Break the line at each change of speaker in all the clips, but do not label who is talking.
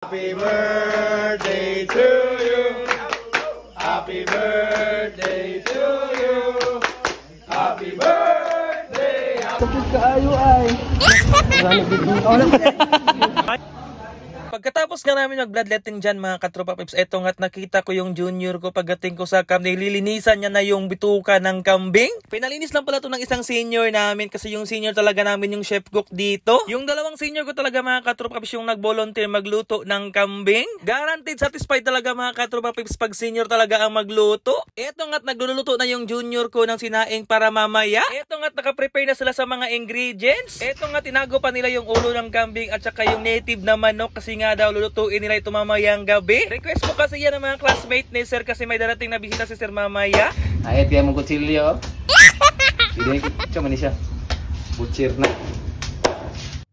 Happy birthday to you. Happy birthday to you. Happy birthday.
Tapos kaayo ay.
Pagkatapos nga namin mag-bloodletting dyan mga katropa pips, eto nga't nakita ko yung junior ko pagdating ko sa camp, nililinisan niya na yung bituka ng kambing. Pinalinis lang pala to ng isang senior namin kasi yung senior talaga namin yung chef cook dito. Yung dalawang senior ko talaga mga katropa pips yung nag-volunteer magluto ng kambing. Guaranteed satisfied talaga mga katropa pips pag senior talaga ang magluto. Eto nga't nagluluto na yung junior ko ng sinaing para mamaya. Eto nga't nakaprepare na sila sa mga ingredients. Eto nga't tinago pa nila yung ulo ng kambing at saka yung native na manok kasi nga daw lulutuin nila ito mamayang gabi. Request po kasi yan ng mga classmate ni sir kasi may darating na bisita si sir mamaya.
Ay, tiyan mong kutsilyo. Hindi, cuman siya. Butcher na.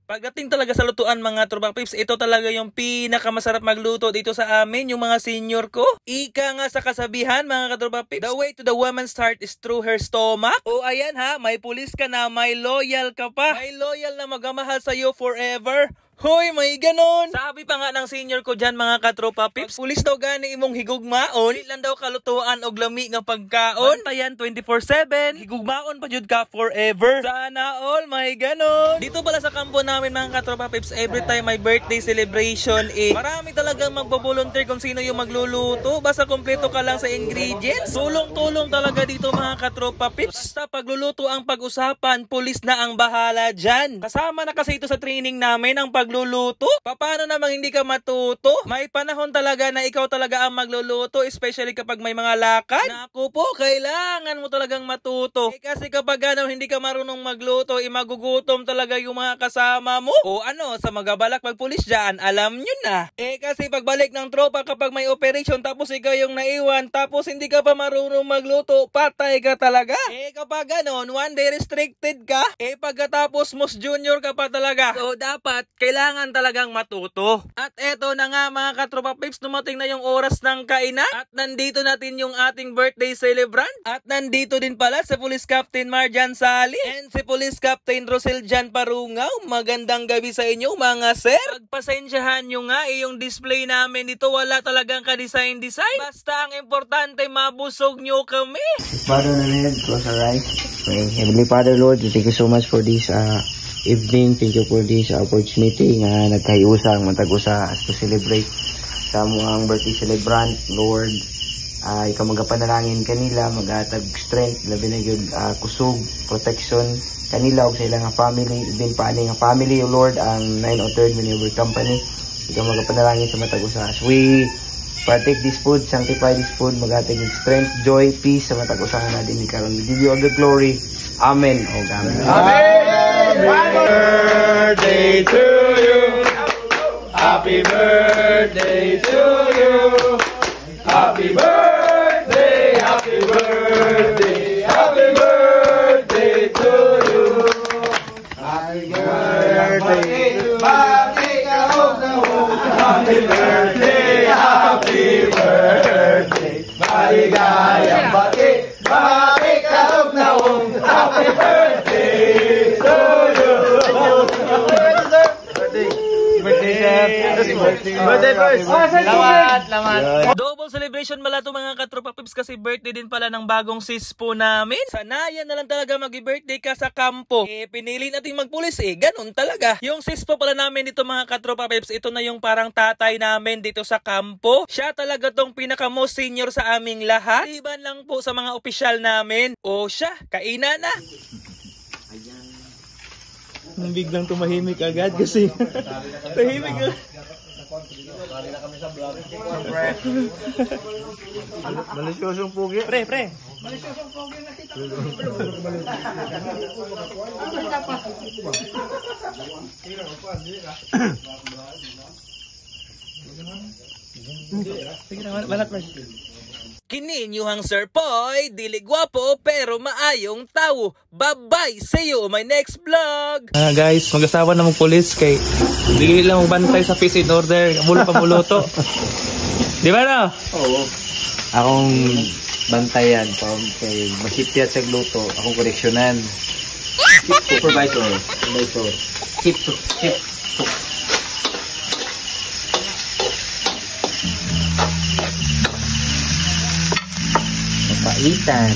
Pagdating talaga sa lutuan mga tropa pips, ito talaga yung pinakamasarap magluto dito sa amin, yung mga senior ko. Ika nga sa kasabihan mga katropa pips, the way to the woman's heart is through her stomach. O ayan ha, may pulis ka na, may loyal ka pa. May loyal na magmamahal sa'yo forever. Hoy, may ganon! Sabi pa nga ng senior ko dyan mga katropa pips, pulis daw gani imong higugmaon, lang daw kalutuan og lami nga pagkaon. Bantayan 24/7, higugmaon pa jud ka forever. Sana all may ganon. Dito pala sa kampo namin mga katropa pips, every time may birthday celebration marami talagang magbo-volunteer kung sino yung magluluto. Basta kompleto ka lang sa ingredients. Tulong-tulong talaga dito mga katropa pips. Sa pagluluto ang pag-usapan, pulis na ang bahala dyan. Kasama na kasi ito sa training namin ang pagluluto. Paano namang hindi ka matuto? May panahon talaga na ikaw talaga ang magluluto, especially kapag may mga lakad. Naku po, kailangan mo talagang matuto. Kasi kapag hindi ka marunong magluto, magugutom talaga yung mga kasama mo. O ano, sa magabalak pagpulis dyan, alam nyo na. Kasi pagbalik ng tropa kapag may operation tapos ikaw yung naiwan, tapos hindi ka pa marunong magluto, patay ka talaga. Kapag ganon, one day restricted ka, pagkatapos most junior ka pa talaga. So dapat, kailangan talagang matuto. At eto na nga mga katropa pips, dumating na yung oras ng kainan. At nandito natin yung ating birthday celebrant. At nandito din pala si Police Captain Marjan Sali and si Police Captain Rosel Jan Parungaw. Magandang gabi sa inyo mga sir. Pagpasensyahan nyo nga yung display namin dito wala talagang ka-design. Basta ang importante mabusog nyo kami.
Father in heaven, close our eyes. Pray. Heavenly Father, Lord, thank you so much for this evening. Thank you for this opportunity nga nagkayusang matag-usa to celebrate sa ang birthday celebrant. Lord, ikaw magapanalangin kanila, magatag strength, labi na yun, kusog, protection kanila o sa ilang family, even pa aning family, O Lord, ang 903rd Maneuver Company. Ikaw magapanalangin sa matag-usa. As we partake this food, sanctify this food, magatag strength, joy, peace sa matag-usa nga natin ni karon. We give you all the glory. Amen. Amen.
Happy birthday to you. Happy birthday to you. Happy birthday, happy birthday, happy birthday to you. Happy birthday, happy birthday, happy birthday, maligayang bati, bati kahog na happy birthday to you. Birthday first. Lamat.
Double celebration pala ito mga katropa pips kasi birthday din pala ng bagong sis po namin. Sanayan na lang talaga mag-birthday ka sa kampo. Pinili natin magpulis ganun talaga. Yung sis po pala namin dito mga katropa pips, ito na yung parang tatay namin dito sa kampo. Siya talaga tong pinaka-most senior sa aming lahat. Iban lang po sa mga opisyal namin. O siya, kainan na. Nang biglang tumahimik agad kasi tahimik agad.
Malisyosong pugi.
Pre.
Malisyosong pugi nakita ko. Kini inyuhang Sir Poy, dili gwapo pero maayong tao. Bye-bye, see you on my next vlog.
Guys, mag-asawa na mong pulis kay dili lang magbantay sa peace in order, mula pa muluto. Di ba na?
Oo. Akong bantayan kay masipyat sa gluto, akong koreksyonan. Supervisor. Keep Mapaitan.